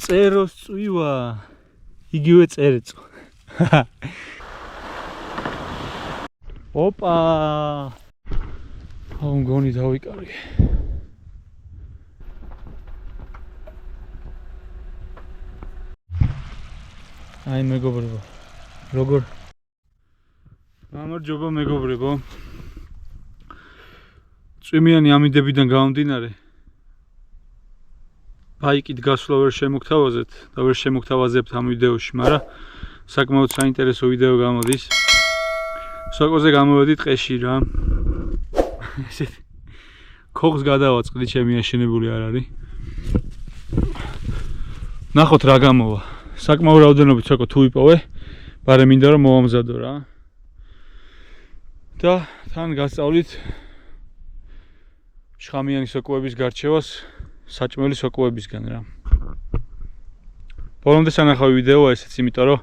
წეროს წვივა, იგივე წერეწო. ოპა! აუ მგონი დავიკარგე. აი მეგობრებო, როგორ? გამარჯობა მეგობრებო. წვიმიანი ამინდებიდან გამომდინარე ბაიკით გასვლა ვერ შემოგთავაზეთ და ვერ შემოგთავაზებთ ამ ვიდეოში, მაგრამ საკმაოდ საინტერესო ვიდეო გამოდის. სოკოზე გამოვედი ტყეში რა. ესეთ ქოხს გადავაწყდი, ჩემი აშენებული არ არის. ნახოთ რა გამოვა. საკმაო რაოდენობით სოკო თუ იპოვე, მაგრამ მინდა რომ მოვამზადო რა. და თან გასწავლით შხამიანი სოკოების გარჩევას საჭმელი სოკოებისგან რა. ბოლომდე სანახავი ვიდეოა ესეც, იმიტომ რომ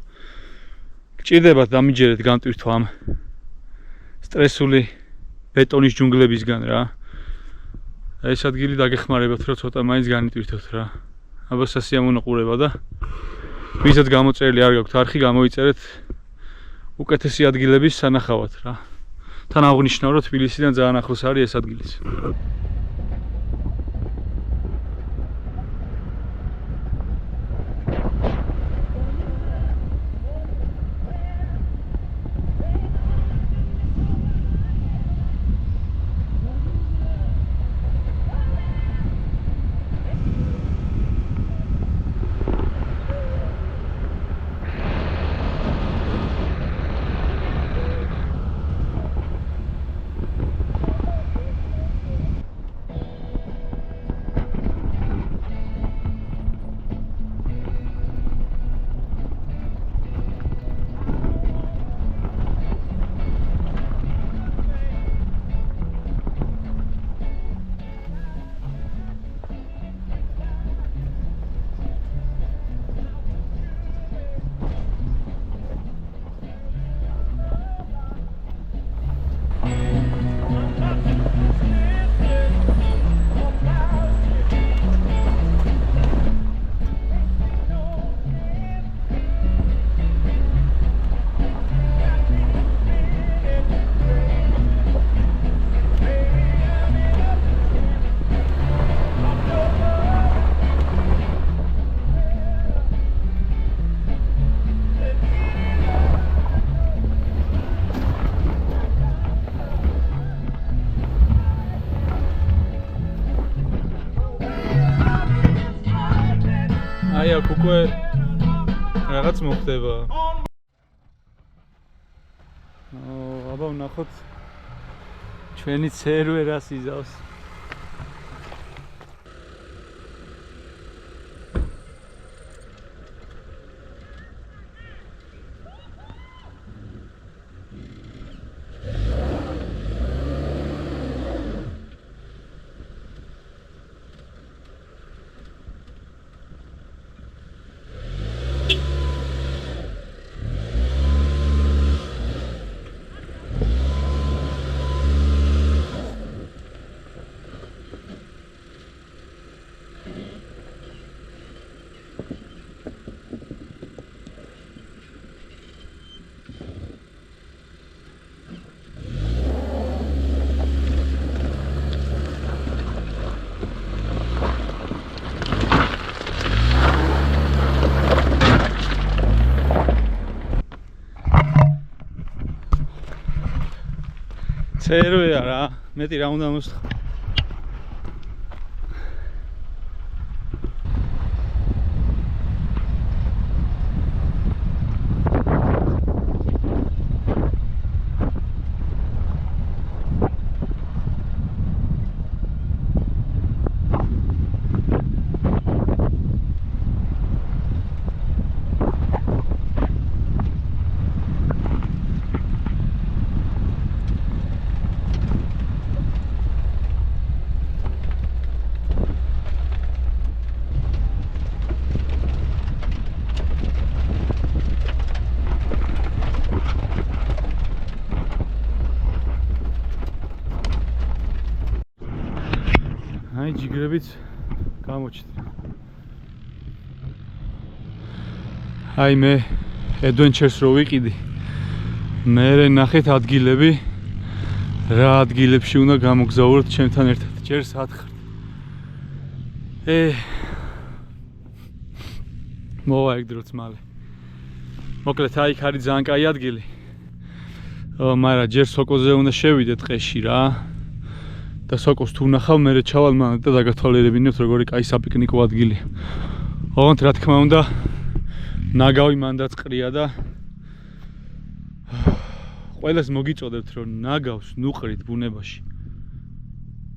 გჭირდებათ დამიჯერეთ გამტვირთვა ამ სტრესული ბეტონის ჯუნგლებისგან რა. ეს ადგილი დაგეხმარებათ რომ ცოტა მაინც განიტვირთოთ რა. აბა სასიამოვნო ყურება და ვისაც გამოწერილი არ გაქვთ არხი, გამოიწერეთ უკეთესი ადგილების სანახავად რა. თან აღნიშნავ რომ თბილისიდან ძალიან ახლოს არის ეს ადგილიც. აი აქ უკვე რაღაც მოხდება. აბა ვნახოთ ჩვენი ცერვე რას იზავს. ცერვეა რა, მეტი რა უნდა მოსთხოვ. აი ჯიგრებიც გამოჩნდა. აი მე adventures რო ვიყიდი მე ნახეთ ადგილები რა ადგილებში უნდა გამოგზაუროთ ჩემთან ერთად ჯერ სად ხართ მოვაიგდროთ მალე მოკლედ აი ხარი ძალიან კაი ადგილი მაგრამ ჯერ სოკოზე უნდა შევიდეთ ტყეში რა და სოკოს თუ ნახავ მე ჩავალ მან და დაგათვალიერებინებთ როგორი კაი საპიკნიკო ადგილია ოღონდ რა თქმა უნდა ნაგავი მანდაც ყრია და ყველას მოგიწოდებთ რომ ნაგავს ნუყრით ბუნებაში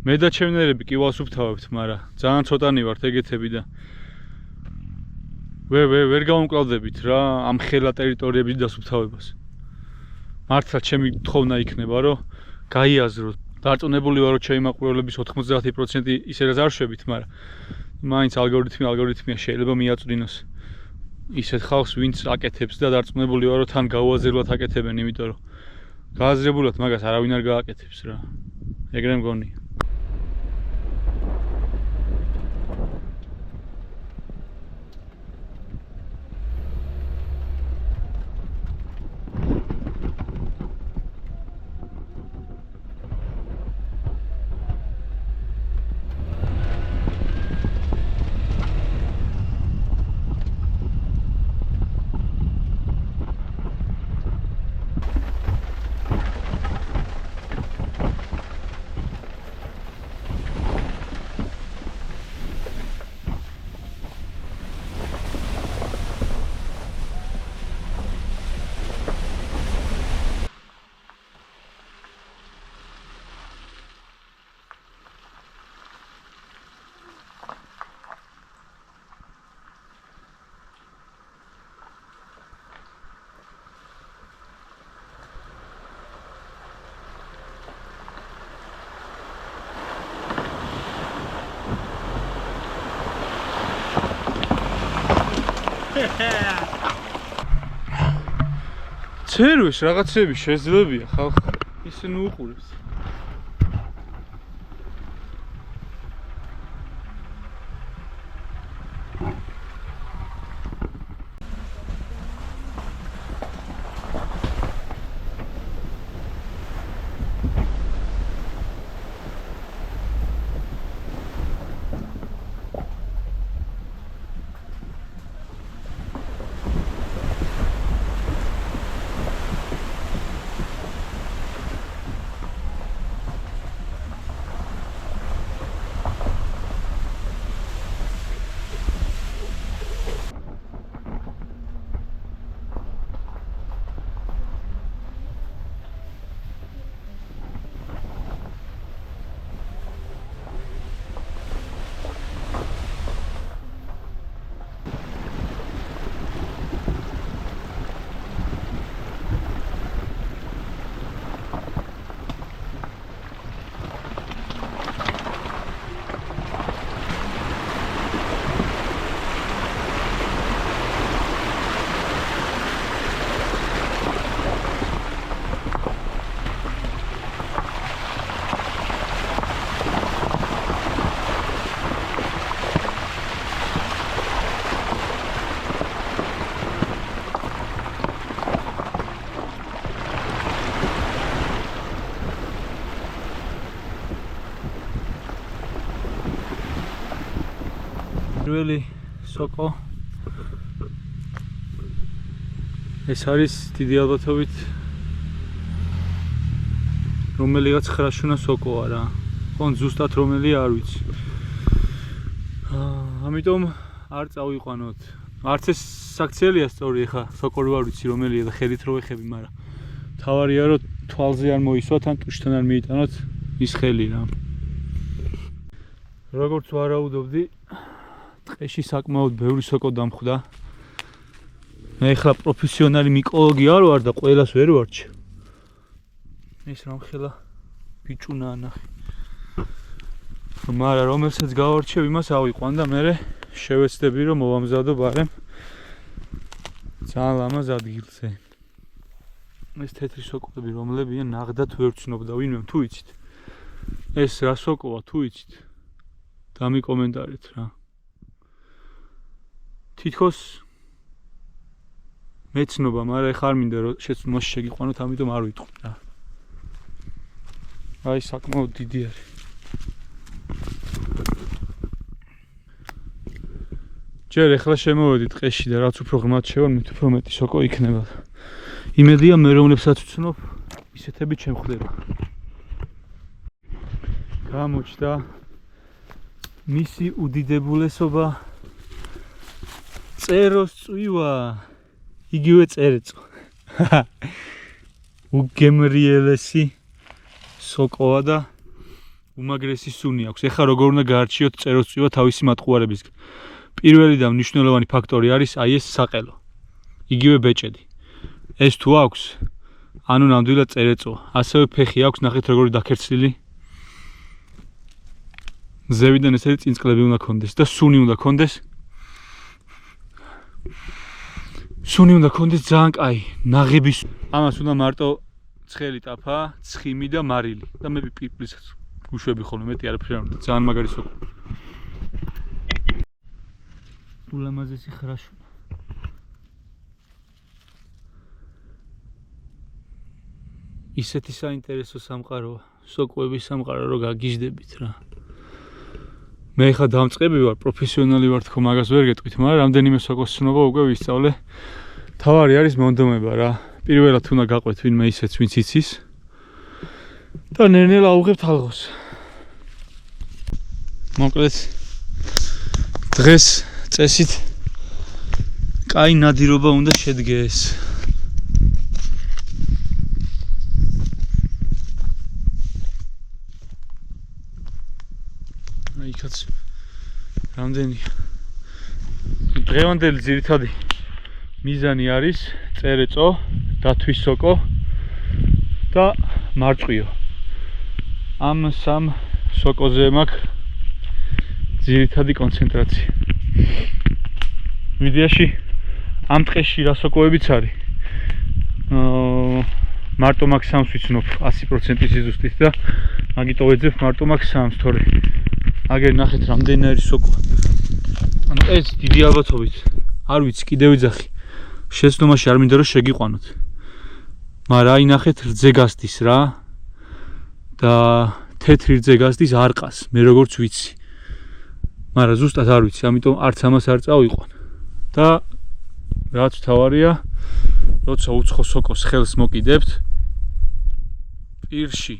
მე და ჩემნერები კი ვასუფთავებთ მაგრამ ძალიან ცოტანი ვართ ეგეთები და ვერ გავუმკლავდებით რა ამ ხელა ტერიტორიების დასუფთავებას მართლა ჩემი თხოვნა იქნება რომ გაიაზროთ დარწმუნებული ვარ რომ ჩემი მაყურებლების 90% ისედაც არ შვებით მაგრამ მაინც ალგორითმია შეიძლება მიაწვდინოს ისეთ ხალხს ვინც აკეთებს და დარწმუნებული ვარ რომ თან გაუაზრებლად აკეთებენ იმიტომ რომ გააზრებულად მაგას არავინ არ გააკეთებს რა ეგრე მგონია ცერვის რაღაცები შეძლებია ხალხი ისინი უყურებს პირველი სოკო ეს არის დიდი ალბათობით რომელიღაც ხრაშუნა სოკოა რა ხონ ზუსტად რომელია არ ვიცი ამიტომ არ წავიყვანოთ არც ეს საქციელია სწორი ხა სოკო რო არ ვიცი რომელია და ხედით რო ეხები მაგრამ თავარია რომ თვალზე არ მოისვათ ან ტუშთან არ მიიტანოთ ის ხელი რა როგორც ვარაუდობდი ტყეში საკმაოდ ბევრი სოკო დამხვდა. მე ხა პროფესიონალი მიკოლოგი არ ვარ და ყველას ვერ ვარჩი. ეს რამხელა ბიჭუნა ნახე. მაგრამ რომელსაც გავარჩევ იმას ავიყვან და მე შევეცდები რომ მოვამზადო ბარემ ძალიან ლამაზ ადგილზე. ეს თეთრი სოკოები რომლებია ნაღდათ ვერ ვცნობ და ვინმე თუ იცით. ეს რა სოკოა თუ იცით? დამიკომენტარეთ რა. თითქოს მეცნობა, მაგრამ ეხლა არ მინდა რომ შეცდომაში შეგიყვანოთ, ამიტომ არ ვიტყვი რა. აი საკმაოდ დიდი არის. ჯერ ეხლა შემოვედით ტყეში და რაც უფრო ღრმად შევარ, მით უფრო მეტი სოკო იქნება. იმედია მე რომლებსაც ვცნობ, ისეთები შემხვდება. გამოჩნდა მისი უდიდებულესობა წეროს წვივა, იგივე წერეწო. უგემრიელესი სოკოა და უმაგრესი სუნი აქვს. ეხლა როგორ უნდა გაარჩიოთ წეროს წვივა თავისი მატყუარებისგან. პირველი და მნიშვნელოვანი ფაქტორი არის აი ეს საყელო. იგივე ბეჭედი. ეს თუ აქვს, ანუ ნამდვილად წერეწოა. ასევე ფეხი აქვს, ნახეთ როგორი დაქერცლილი. ზევიდან ესეთი წინწკლები უნდა კონდეს და სუნი უნდა კონდეს. სუნი უნდა კონდეს ძალიან კაი, ნაღების. ამას უნდა მარტო ცხელი ტაფა, ცხიმი და მარილი და მე პიპლისაც გუშვები ხოლმე, მეტი არაფერი არ უნდა, ძალიან მაგარი სოკო. ულამაზესი ხრაშუნა. ისეთი საინტერესო სამყაროა, სოკოების სამყარო რო გაგიჟდებით რა. მე ხა დამწყები ვარ, პროფესიონალი ვარ თქო, მაგას ვერ გეტყვით, მაგრამ რამდენიმე სოკოს ცნობა უკვე ვისწავლე. თავარი არის მონდომება რა. პირველად უნდა გაყვეთ ვინმე ისეც, ვინც იცის. და ნელ-ნელა აუღებთ ალღოს. მოკლედ დღეს წესით კაი ნადირობა უნდა შედგეს. იქაც რამდენი დღევანდელი ძირითადი მიზანი არის წერეწო, დათვის სოკო და მარწყვიო. ამ სამ სოკოზე მაქვს ძირითადი კონცენტრაცია. ვიდეოში ამ ტყეში რა სოკოებიც არის. მარტო მაქვს 3-ს ვიცნობ 100% სიზუსტით და მაგიტო ვეძებ მარტო მაქვს 3-ს, თორე აგერ ნახეთ რამდენი არის სოკო. ანუ ეს დიდი ალბათობით არ ვიცი, კიდევ ვიძახი. შეცდომაში არ მინდა რომ შეგიყვანოთ. მაგრამ აი ნახეთ რძე გასდის რა. და თეთრი რძე გასდის არყას, მე როგორც ვიცი. მაგრამ ზუსტად არ ვიცი, ამიტომ არც ამას არ წავიყვან. და რაც თავარია, როცა უცხო სოკოს ხელს მოკიდებთ, პირში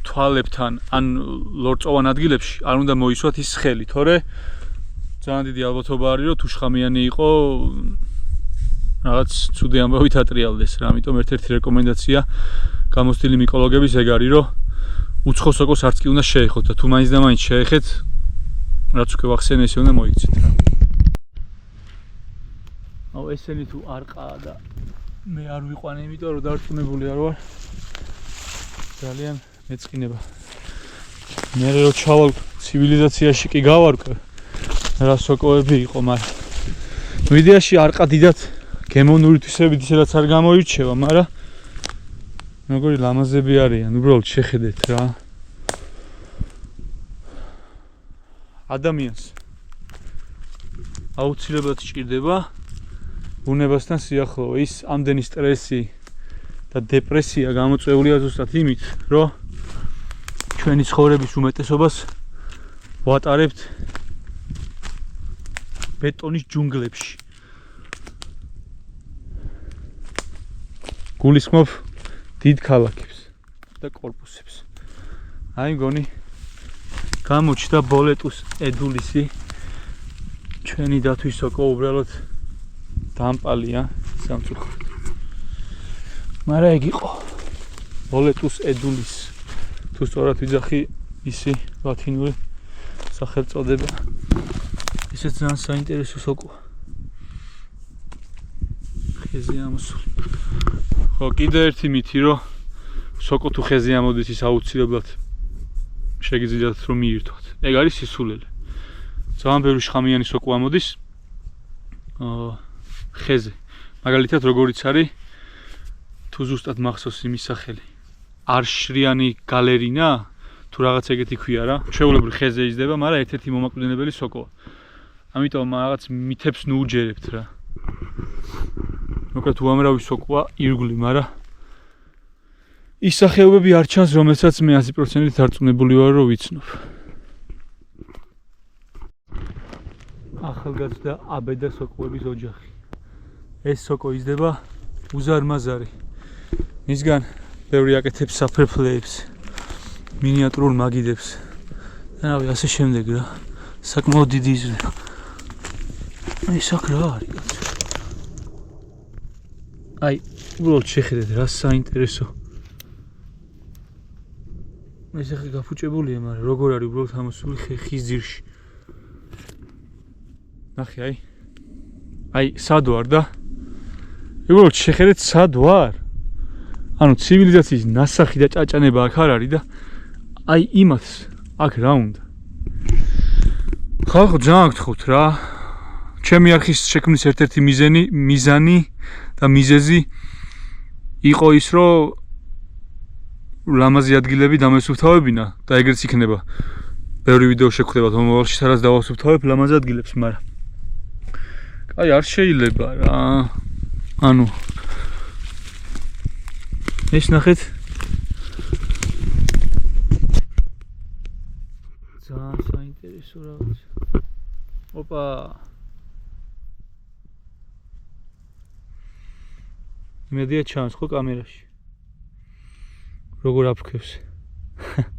თვალებთან ან ლორწოვან ადგილებში არ უნდა მოისვათ ის ხელი, თორე ძალიან დიდი ალბათობა არის რომ თუ შხამიანი იყო რაღაც ცუდი ამბავით ატრიალდეს რა. ამიტომ ერთ-ერთი რეკომენდაცია გამოცდილი მიკოლოგების ეგ არის რომ უცხო სოკოს არც კი უნდა შეეხოთ და თუ მაინც და მაინც შეეხეთ, რაც უკვე ვახსენე, ესე უნდა მოიქცეთ რა. აუ ესენი თუ არყაა და მე არ ვიყვანე, იმიტომ რომ დარწმუნებული არ ვარ. ძალიან მეწყინება. მე რო ჩავალ ცივილიზაციაში კი გავარკვე რა სოკოები იყო, მაგრამ ვიდეოში არყა დიდად გემოვნური თვისებით ისედაც არ გამოირჩევა, მაგრამ როგორი ლამაზები არიან, უბრალოდ შეხედეთ რა. ადამიანს აუცილებლად სჭირდება ბუნებასთან სიახლოვე. ის ამდენი სტრესი და დეპრესია გამოწვეულია ზუსტად იმით, რომ ჩვენი ცხოვრების უმეტესობას ვატარებთ ბეტონის ჯუნგლებში. გულისხმობ დიდ ქალაქებს და კორპუსებს. აი მგონი გამოჩნდა ბოლეტუს ედულისი. ჩვენი დათვის სოკო უბრალოდ დამპალია სამწუხაროდ. მაგრამ ეგ იყო ბოლეტუს ედულის. თუ სწორად ვიძახი ისი ლათინური სახელწოდება. ისეც ძალიან საინტერესო სოკოა. ხეზე ამოსული. ხო, კიდე ერთი მითი, რომ სოკო თუ ხეზე ამოდის, ის აუცილებლად შეგიძლიათ რომ მიირთვათ. ეგ არის სისულელე. ძალიან ბევრი შხამიანი სოკო ამოდის ხეზე. მაგალითად როგორიც არის თუ ზუსტად მახსოვს იმის სახელი. არშრიანი გალერინა თუ რაღაც ეგეთი ქვია რა. ჩვეულებრივ ხეზე იზრდება, მაგრამ ერთ-ერთი მომაკვდინებელი სოკოა. ამიტომ რაღაც მითებს ნუ უჯერებთ რა. მოკლედ უამრავი სოკოა ირგვლივ, მაგრამ ის სახეობები არ ჩანს, რომელსაც მე 100%-ით დარწმუნებული ვარ, რომ ვიცნობ. ახალგაზრდა აბედა სოკოების ოჯახი. ეს სოკო იზრდება უზარმაზარი. მისგან ბევრი აკეთებს საფერფლეებს, მინიატურულ მაგიდებს. და რავი, ასე შემდეგ რა. საკმაოდ დიდი იზრდება. ეს აქ რა არის? აი, უბრალოდ შეხედეთ რა საინტერესო. ეს ახლა გაფუჭებულია, მაგრამ როგორ არის უბრალოდ ამოსული ხეხის ძირში. ნახე, აი, სად ვარ და უბრალოდ შეხედეთ სად ვარ. ანუ ცივილიზაციის ნასახი და ჭაჭანება აქ არ არის და აი იმას აქ რა უნდა. ხალხო, ძალიან გთხოვთ რა. ჩემი არხის შექმნის ერთ-ერთი მიზანი და მიზეზი იყო ის, რომ ლამაზი ადგილები დამესუფთავებინა და ეგრეც იქნება. ბევრი ვიდეო შეგხვდებათ მომავალში, სადაც დავასუფთავებ ლამაზ ადგილებს, მაგრამ აი არ შეიძლება რა. ანუ ეს ნახეთ. ძალიან საინტერესო რაღაცა. ოპა. მედია ჩანს ხო კამერაში? როგორ აფრქვევს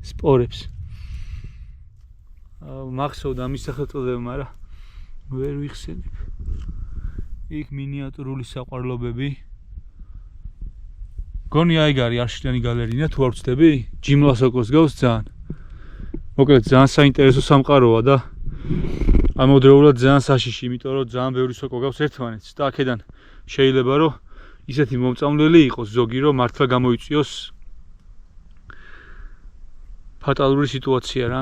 სპორებს. მახსოვდა ამის სახელწოდება, მაგრამ ვერ ვიხსენებ. იქ მინიატურული საყვარლობები. გონი აი გარი არშლიანი გალერინა თუ არ ვწდები? ჯიმლასოკოს გავს ძალიან. მოკლედ ძალიან საინტერესო სამყაროა და ამავდროულად ძალიან საშიში, იმიტომ რომ ძალიან ბევრი სოკო გავს ერთმანეთს და აქედან შეიძლება რომ ისეთი მომწამლელი იყოს ზოგი, რომ მართლა გამოიწვიოს ფატალური სიტუაცია რა.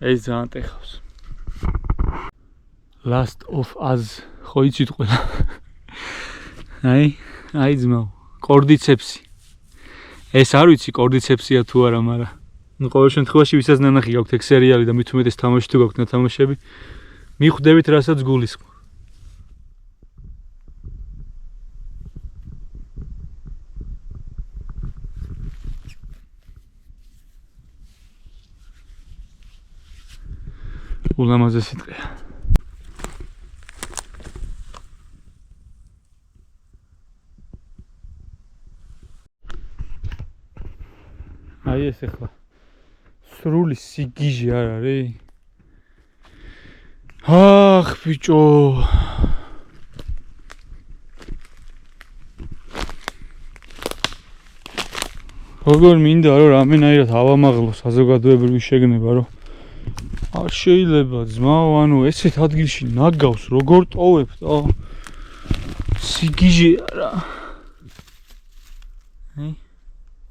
ეს ძალიან ტეხავს. Last of Us ხო იცით ყველა? აი ძმაო, კორდიცეპსი. ეს არ ვიცი კორდიცეპსია თუ არა, მაგრამ ყოველ შემთხვევაში ვისაც ნანახი გაქვთ ეგ სერიალი და მით უმეტეს თამაში თუ გაქვთ ნათამაშები, მიხვდებით რასაც გულისხმობ. ულამაზესი დღეა. აი ეს ახლა სრული სიგიჟე არ არის? ახ ბიჭო. როგორ მინდა რომ რამენაირად ავამაღლო საზოგადოებრივი შეგნება, რომ არ შეიძლება ძმაო, ანუ ესეთ ადგილში ნაგავს როგორ ტოვებთ? სიგიჟეა რა.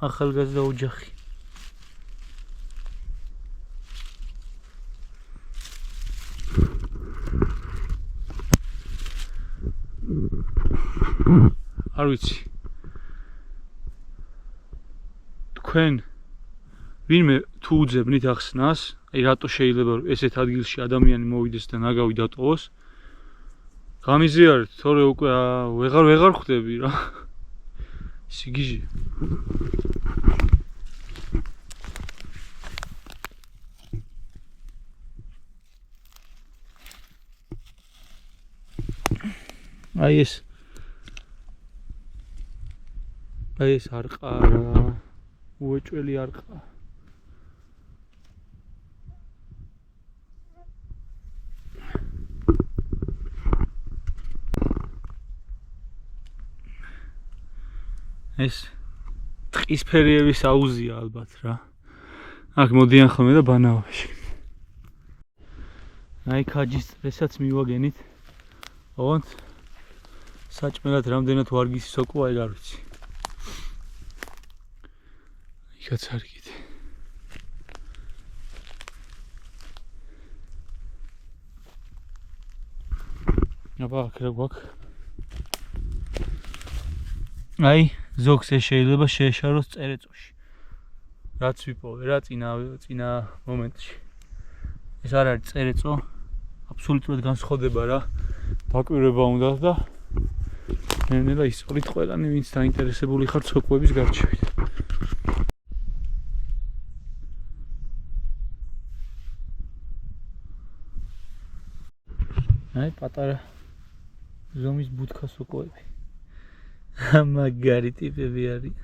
ახალგაზრდა ოჯახი. არ ვიცი. თქვენ ვინმე თუ უძებნით ახსნას, აი რატო შეიძლება რომ ესეთ ადგილში ადამიანი მოვიდეს და ნაგავი დატოვოს? გამიზიარეთ, თორე უკვე ვეღარ ხვდები რა. სიგიჟე. აი ეს არყა რა. უეჭველი არყა. ეს ტყისფერიების აუზია ალბათ რა. აქ მოდიან ხოლმე და ბანაობაში. აი ქაჯის წრესაც მივაგენით. ოღონდ საჭმელად რამდენად ვარგისი სოკოა ეგ არ ვიცი. იქაც არ კიდე. აბა აქ რა გვაქვს? აი ზოგს ეს შეიძლება შეეშაროს წერეწოში. რაც ვიპოვე რა წინა მომენტში. ეს არ არის წერეწო, აბსოლუტურად განსხვავდება რა. დაკვირვება უნდა და ნელა ისწავლით ყველანი ვინც დაინტერესებული ხარ ცოკვების გარჩევით. აი პატარა ზომის ბუთხა სოკოები. მაგარი ტიპები არის.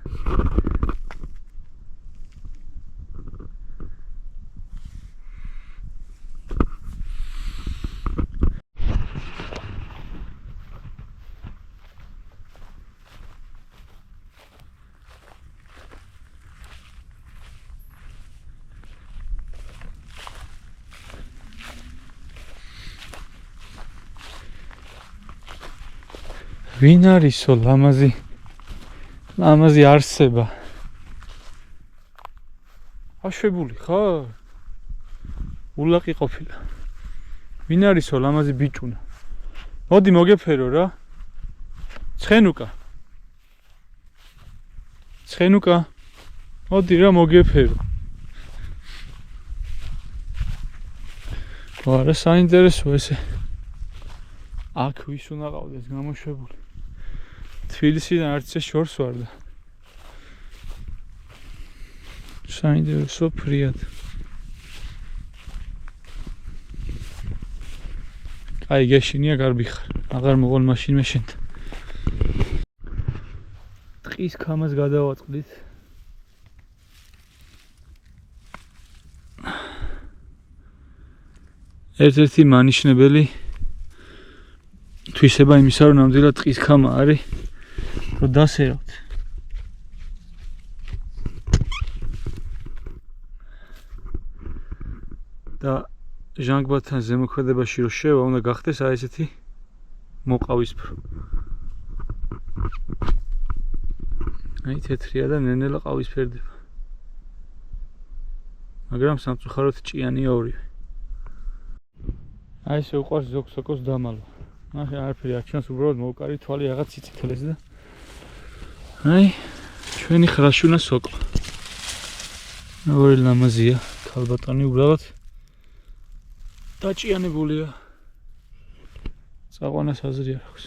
ვინ არისო ლამაზი არსება აშვებული ხარ? ულაყი ყოფილა. ვინ არისო ლამაზი ბიჭუნა? მოდი მოგეფერო რა. ცხენუკა. მოდი რა მოგეფერო. არა საინტერესო ესე. აქ ვის უნდა ყავდეს გამოშვებული. თბილისიდან არც ეს შორს ვარ და საინტერესო ფრიად. აი გეშინია გარბი ხარ. აღარ მოყოლ მაშინ მე შენთან. ტყის ქამას გადავაწყდით. ერთ-ერთი მანიშნებელი თვისება იმისა, რომ ნამდვილად ტყის ქამა არის, რომ დასერავთ. და ჟანგბადთან ზემოქმედებაში რო შევა, უნდა გახდეს აი ესეთი მოყავისფრო. აი თეთრია და ნენელა ყავისფერდება. მაგრამ სამწუხაროდ ჭიანია ორივე. აი ესე უყვარს ზოგ სოკოს დამალვა. ნახე არაფერი არ ჩანს, უბრალოდ მოვკარი თვალი რაღაც იციტელეს და აი ჩვენი ხრაშუნა სოკო. როგორი ლამაზია, ქალბატონი უბრალოდ დაჭიანებულია. წაყვანას აზრი არ აქვს.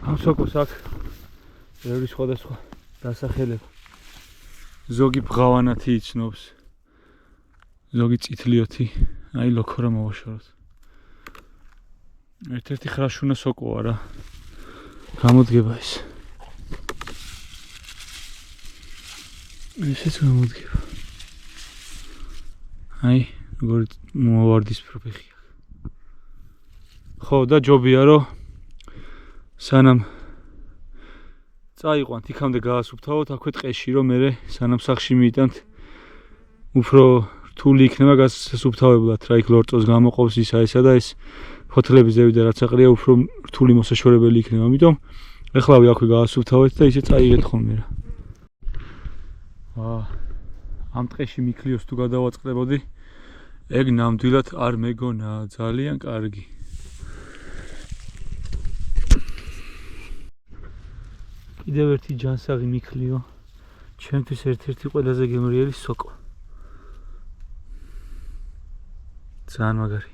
ამ სოკოს აქ ბევრი სხვადასხვა დასახელება. ზოგი ბღავანათი იცნობს, ზოგი წითლიოთი, აი ლოქორა მოვაშოროთ. ერთ-ერთი ხრაშუნა სოკოა რა. გამოდგება ეს. ესეც გამოდგება. აი, როგორი მოვარდისფრო ფეხია. ხო და ჯობია რომ სანამ წაიყვანთ იქამდე გაასუფთავოთ აქვე ტყეში რომ მე სანამ სახში მიიტანთ უფრო რთული იქნება გასუფთავებლად რა იქ ლორწოს გამოყობს ისა ესა და ეს ფოთლების ზევიდან რაც აყრია უფრო რთული მოსაშორებელი იქნება ამიტომ ეხლავე აქვე გაასუფთავეთ და ისე წაიღეთ ხოლმე რა ამ ტყეში მიქლიოს თუ გადავაწყდებოდი ეგ ნამდვილად არ მეგონა ძალიან კარგი კიდევ ერთი ჯანსაღი მიქლიო ჩემთვის ერთ-ერთი ყველაზე გემრიელი სოკო ძალიან მაგარი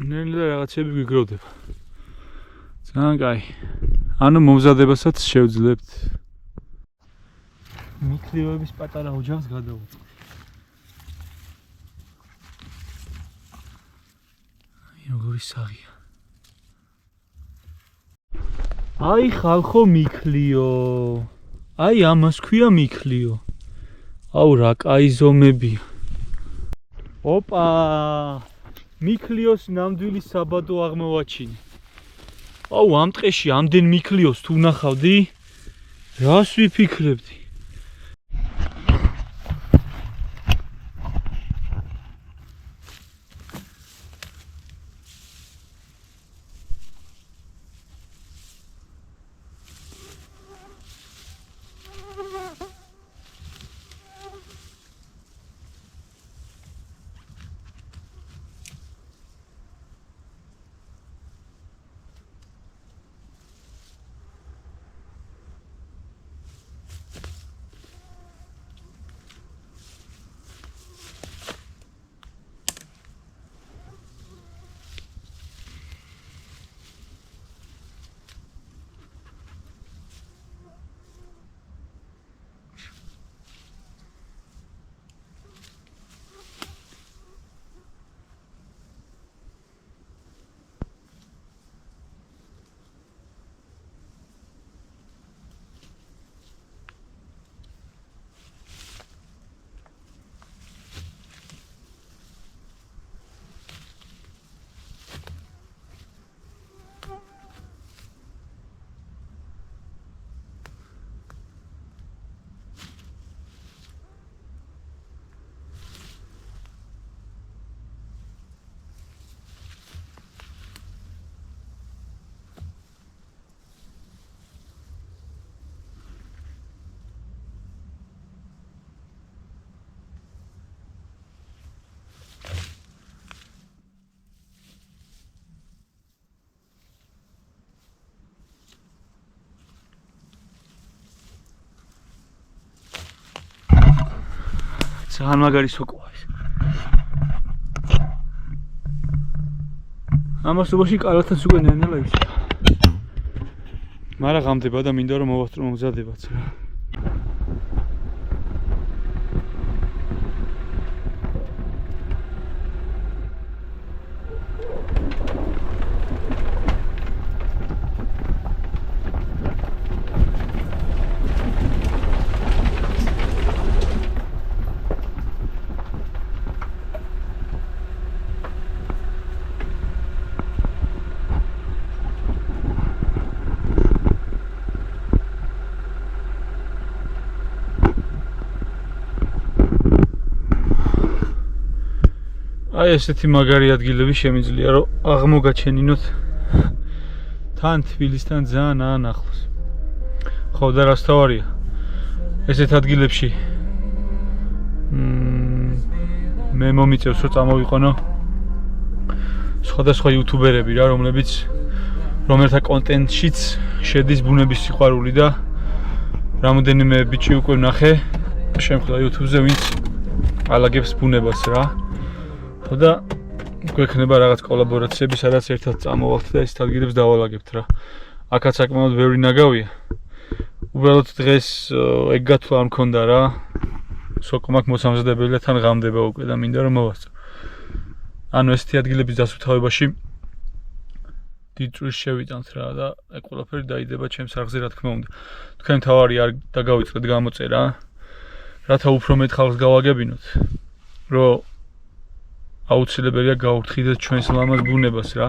ნელა რაღაცები გიგროვდება ძალიან კაი ანუ მომზადებასაც შევძლებთ მიქლიოების პატარა ოჯახს გადავუწყდი აი როგორი საღია აი ხალხო მიქლიო აი ამას ქვია მიქლიო აუ რა კაი ზომებია ოპა მიქლიოს ნამდვილი საბადო აღმოვაჩინე აუ ამ ტყეში ამდენ მიქლიოს თუ ნახავდი რას ვიფიქრებდი ძალიან მაგარი სოკოა ეს. ამასობაში კარათაც უკვე ნელა ის. მაგრამ ღამდება და მინდა რომ მოვასწრო მომზადებაც რა. აი ესეთი მაგარი ადგილები შემიძლია რომ აღმოგაჩენინოთ თან თბილისთან ძალიან ახლოს. ხო და რას თავარია? ესეთ ადგილებში მე მომიწევს რომ წამოვიყონო სხვადასხვა იუთუბერები რა, რომელთა კონტენტშიც შედის ბუნების სიყვარული და რამოდენიმე ბიჭი უკვე ვნახე შემხლა YouTube-ზე, ვინც ალაგებს ბუნებას რა. და გვექნება რაღაც კოლაბორაციები, სადაც ერთად წამოვალთ და ეს ადგილებს დავალაგებთ რა. აქაც საკმაოდ ბევრი ნაგავია. უბრალოდ დღეს ეგ გათვლა არ მქონდა რა. სოკომ აქ მოსამზადებელია თან ღამდება უკვე და მინდა რომ მოვასწრო. ანუ ესეთი ადგილების დასუფთავებაში დიდ წვრილს შევიტანთ რა და ეგ ყველაფერი დაიდება ჩემს არხზე რა თქმა უნდა. თქვენ თავარი არ დაგავიწყდეთ გამოწერა, რათა უფრო მეტ ხალხს გავაგებინოთ, რომ აუცილებელია გავუფრთხილდეთ ჩვენს ლამაზ ბუნებას რა.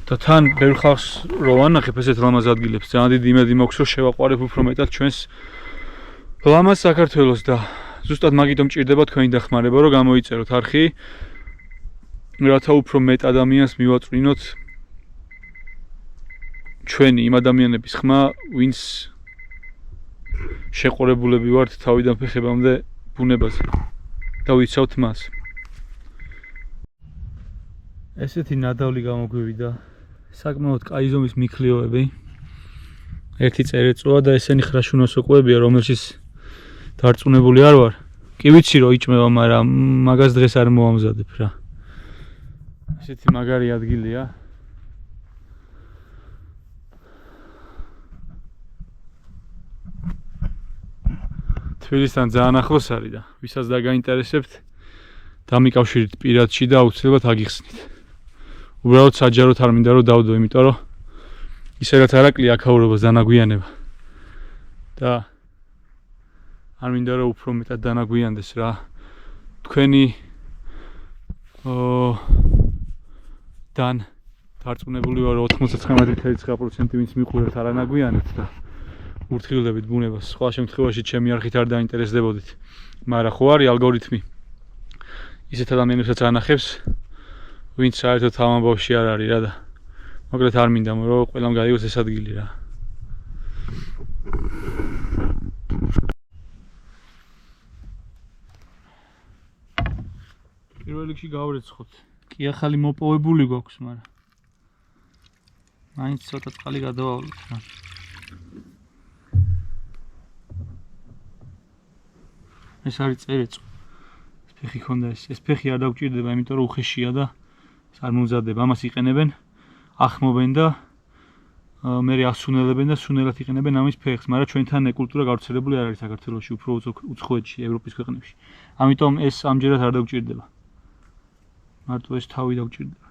და თან ბევრ ხალხს რო ვანახებ ესეთ ლამაზ ადგილებს, ძალიან დიდი იმედი მაქვს რომ შევაყვარებ უფრო მეტად ჩვენს ლამაზ საქართველოს და ზუსტად მაგიტომ ჭირდება თქვენი დახმარება რომ გამოიწეროთ არხი, რათა უფრო მეტ ადამიანს მივაწვინოთ ჩვენი იმ ადამიანების ხმა, ვინც შეყურებულები ვართ თავიდან ფეხებამდე ბუნებაზე და ვიცავთ მას. ესეთი ნადავლი გამოგვივიდა, საკმაოდ კაი ზომის მიქლიოები. ერთი წერეწოა და ესენი ხრაშუნა სოკოებია, რომელშიც დარწმუნებული არ ვარ. კი ვიცი რომ იჭმევა, მაგრამ მაგას დღეს არ მოვამზადებ რა. ესეთი მაგარი ადგილია. თბილისთან ძალიან ახლოს არის და ვისაც დაგაინტერესებთ, დამიკავშირეთ პირადში და აუცილებლად აგიხსნით. უბრალოდ საჯაროდ არ მინდა რომ დავდო, იმიტომ რომ ისედაც არაკლია აქაურობას დანაგვიანება და არ მინდა რომ უფრო მეტად დანაგვიანდეს რა. თქვენი დარწმუნებული ვარ 99.9% ვინც მიყურებთ არ ანაგვიანებთ და ურთილებთ ბუნებას. სხვა შემთხვევაში ჩემი არხით არ დაინტერესდებოდით. მაგრამ ხო არის ალგორითმი ისეთ ადამიანებსაც ანახებს, ვინც საერთოდ ამ ამბავში არ არის რა და მოკლედ არ მინდა რომ ყველამ გაიგოს ეს ადგილი რა. პირველ რიგში გავრეცხოთ. კი ახალი მოპოვებული გვაქვს, მაგრამ მაინც ცოტა წყალი გადავავლოთ რა. ეს არის წერეწო. ეს ფეხი ხონდა ეს ფეხი არ დაგჭირდება, იმიტომ რომ უხეშია და არ მომზადდება. ამას იყენებენ, ახმობენ და მე ასუნელებენ და სუნელად იყენებენ ამის ფეხს, მაგრამ ჩვენთან ეს კულტურა გავრცელებული არ არის საქართველოში, უფრო უცხოეთში, ევროპის ქვეყნებში. ამიტომ ეს ამჯერად არ დაგჭირდება. მარტო ეს თავი დაგჭირდება.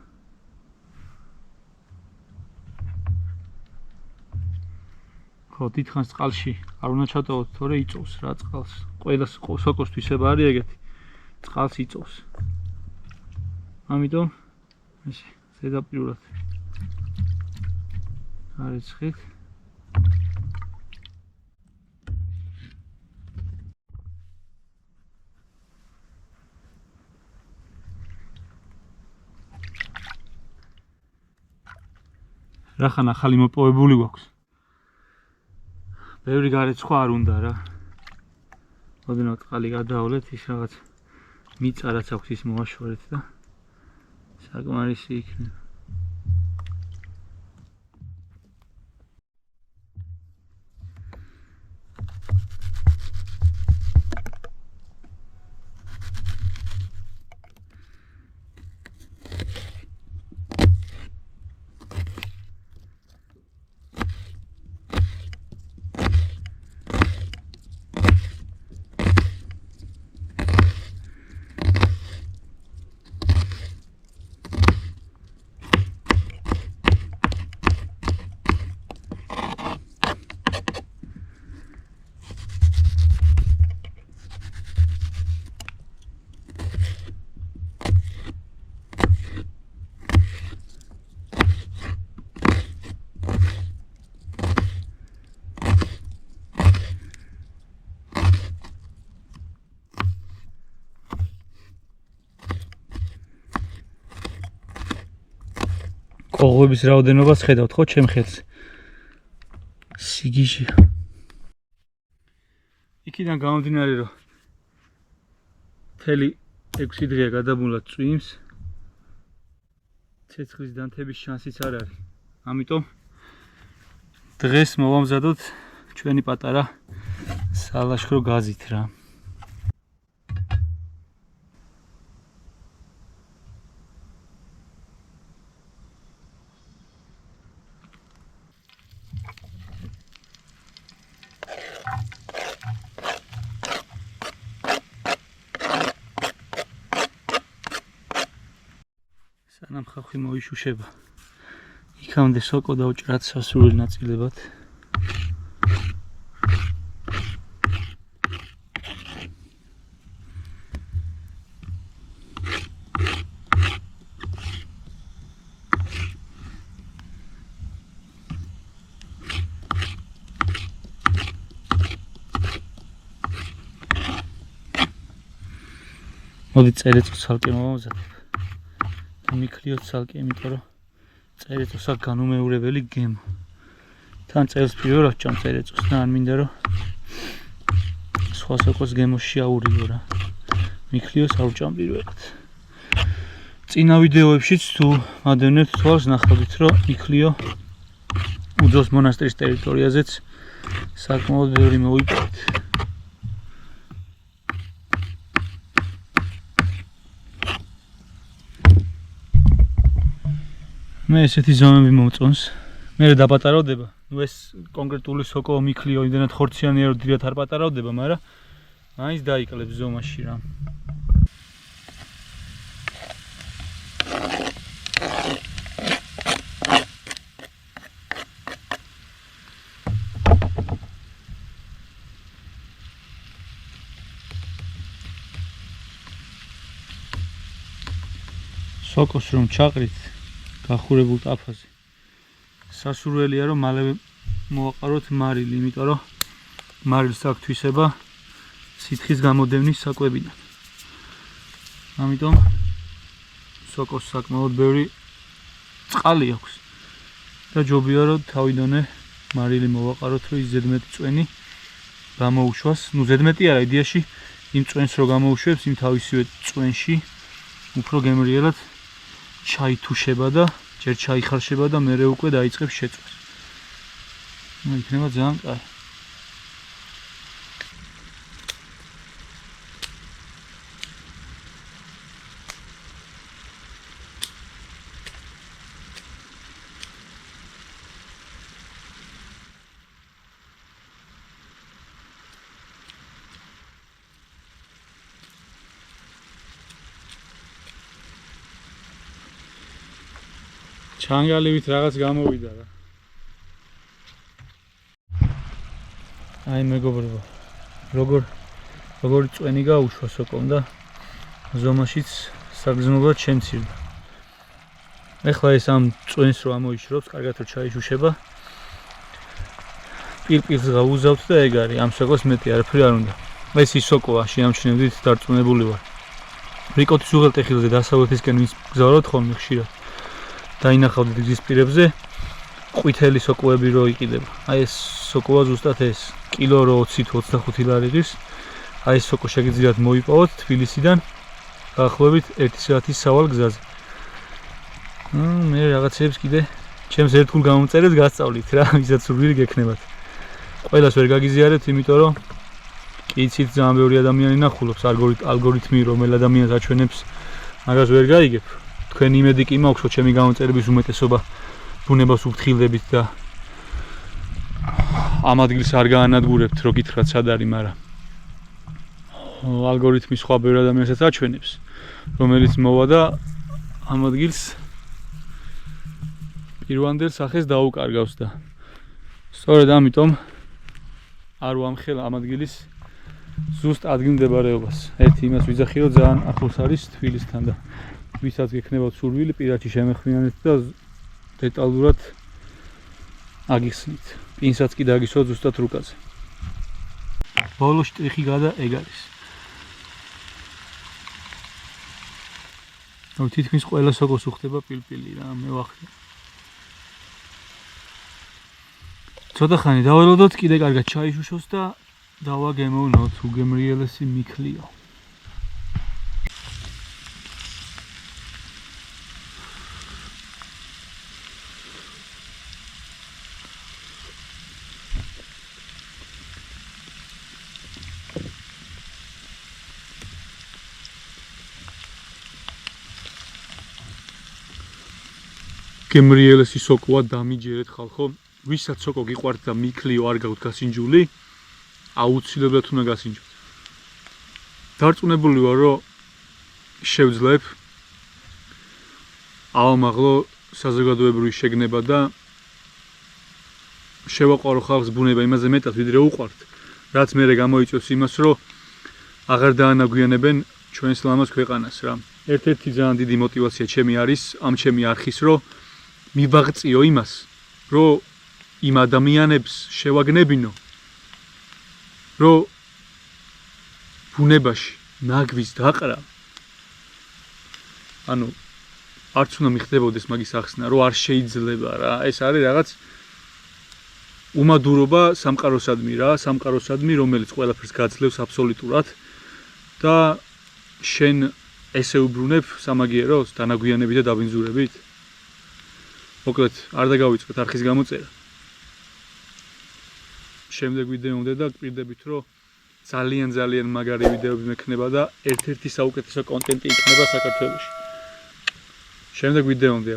ხო, დიდხანს წყალში არ უნდა ჩატოვოთ, თორე იწოვს რა წყალს. ყველა სოკოსთვის არის ეგეთი. წყალს იწოვს. ამიტომ ესე ზედაპირულად არიცხით. რახან ახალი მოპოვებული გვაქვს. ბევრი გარეცხვა არ უნდა რა. ოდნავ წყალი გადაავლეთ, ის რაღაც მიწა რაც აქვს ის მოვაშორეთ და საკმარისი იქნება. კოღოების რაოდენობას ხედავთ ხო ჩემ ხელს. სიგიჟია. იქიდან გამომდინარე რომ მთელი 6 დღეა გადამულა წვიმს. ცეცხლის დანთების შანსიც არ არის. ამიტომ დღეს მოვამზადოთ ჩვენი პატარა სალაშქრო გაზით რა. სანამ ხალხი მოიშუშება, იქამდე სოკო დავჭრათ სასურველ ნაწილებად. მოდი წერეთს ცალკე მოვამზადებ. მიქლიოთ ცალკე, იმიტომ რომ წერეთს აქ განუმეორებელი გემო. თან წერს პირველად ჭამ წერეთს და არ მინდა რომ სხვა სოკოს გემოში აურიო რა. მიქლიოს არ ჭამ პირველად. წინა ვიდეოებშიც თუ მადევნებთ თვალს ნახავთ რომ მიქლიო უძოს მონასტრის ტერიტორიაზეც საკმაოდ ბევრი მოვიპოვეთ. მე ესეთი ზომები მომწონს. მე დაპატარავდება. ნუ ეს კონკრეტული სოკო მიქლიო იმდენად ხორციანია რომ დიდად არ პატარავდება, მაგრამ მაინც დაიკლებს ზომაში რა. სოკოს რომ ჩაყრით გახურებულ ტაფაზე. სასურველია რომ მალევე მოვაყაროთ მარილი, იმიტომ რომ მარილს აქვს თვისება სითხის გამოდევნის საკვებიდან. ამიტომ სოკოს საკმაოდ ბევრი წყალი აქვს და ჯობია რომ თავიდანვე მარილი მოვაყაროთ, რომ ის ზედმეტი წვენი გამოუშვას. ნუ ზედმეტი არა, იდეაში იმ წვენს რო გამოუშვებს, იმ თავისივე წვენში უფრო გემრიელად ჩაითუშება და ჯერ ჩაიხარშება და მერე უკვე დაიწყებს შეწვას. ნუ იქნება ძალიან კარგი. ჩანგალივით რაღაც გამოვიდა რა. აი მეგობრებო, როგორი წვენი გაუშვა სოკომ და ზომაშიც საგრძნობლად შემცირდა. ეხლა ეს ამ წვენს რო ამოიშრობს, კარგად რო ჩაიშუშება, პირპილს გავუზავთ და ეგ არის, ამ სოკოს მეტი არაფერი არ უნდა. ეს ის სოკოა, შეამჩნევდით დარწმუნებული ვარ. რიკოტის უღელტეხილზე დასავლეთისკენ ვინც გზავრობთ ხოლმე ხშირად. დაინახავდით გზის პირებზე ყვითელი სოკოები რო იყიდება. აი ეს სოკოა ზუსტად ეს კილო რო 20 თუ 25 ლარი ღირს. აი ეს სოკო შეგიძლიათ მოიპოვოთ თბილისიდან დაახლოებით 1 საათის სავალ გზაზე. მე რაღაცებს კიდე ჩემს ერთგულ გამომწერებს გასწავლით რა, ვისაც სურვილი გექნებათ. ყველას ვერ გაგიზიარებთ, იმიტომ რომ კი იცით ძალიან ბევრი ადამიანი ნახულობს ალგორითმი რომელ ადამიანს აჩვენებს, მაგას ვერ გაიგებ. თქვენი იმედი კი მაქვს, რომ ჩემი გამომწერების უმეტესობა ბუნებას უფრთხილდებით და ამ ადგილს არ გაანადგურებთ, რო გითხრათ სად არის, მაგრამ ალგორითმი სხვა ბევრ ადამიანსაც აჩვენებს, რომელიც მოვა და ამ ადგილს პირვანდელ სახეს დაუკარგავს და სწორედ ამიტომ არ ვამხელ ამ ადგილის ზუსტ ადგილმდებარეობას. ერთი იმას ვიძახი, რომ ძალიან ახლოს არის თბილისთან და ვისაც გექნებათ სურვილი, პირადში შემეხვიანეთ და დეტალურად აგიხსნით. პინსაც კი დაგისვათ ზუსტად რუკაზე. ბოლო შტრიხი გადა ეგ არის. თითქმის ყველა სოკოს უხდება პილპილი რა, მე ვახდე. ცოტა ხანი დაველოდოთ, კიდე კარგად ჩაიშუშოს და დავაგემოვნოთ უგემრიელესი მიქლიო. გემრიელესი სოკოა დამიჯერეთ ხალხო. ვისაც სოკო გიყვართ და მიქლიო არ გაქვთ გასინჯული, აუცილებლად უნდა გასინჯოთ. დარწმუნებული ვარ, რომ შევძლებ ავამაღლო საზოგადოებრივი შეგნება და შევაყვარო ხალხს ბუნება იმაზე მეტად, ვიდრე უყვართ, რაც მერე გამოიწვევს იმას, რომ აღარ დაანაგვიანებენ ჩვენს ლამაზ ქვეყანას რა. ერთ-ერთი ძალიან დიდი мотиваცია ჩემი არის ამ ჩემი არხის, რომ მიბაღწიო იმას, რომ იმ ადამიანებს შევაგნებინო, რომ ბუნებაში ნაგვის დაყრა, ანუ არც უნდა მიხდებოდეს მაგის ახსნა, რომ არ შეიძლება რა, ეს არის რაღაც უმადურობა სამყაროსადმი რა, სამყაროსადმი, რომელიც ყველაფერს გაძლევს აბსოლუტურად და შენ ესე უბრუნებ სამაგიეროს დანაგვიანებით და დაბინძურებით. მოკლედ, არ დაგავიწყეთ არხის გამოწერა. შემდეგ ვიდეომდე და გპირდებით, რომ ძალიან მაგარი ვიდეოები მექნება და ერთ-ერთი საუკეთესო კონტენტი იქნება საქართველოში. შემდეგ ვიდეომდე.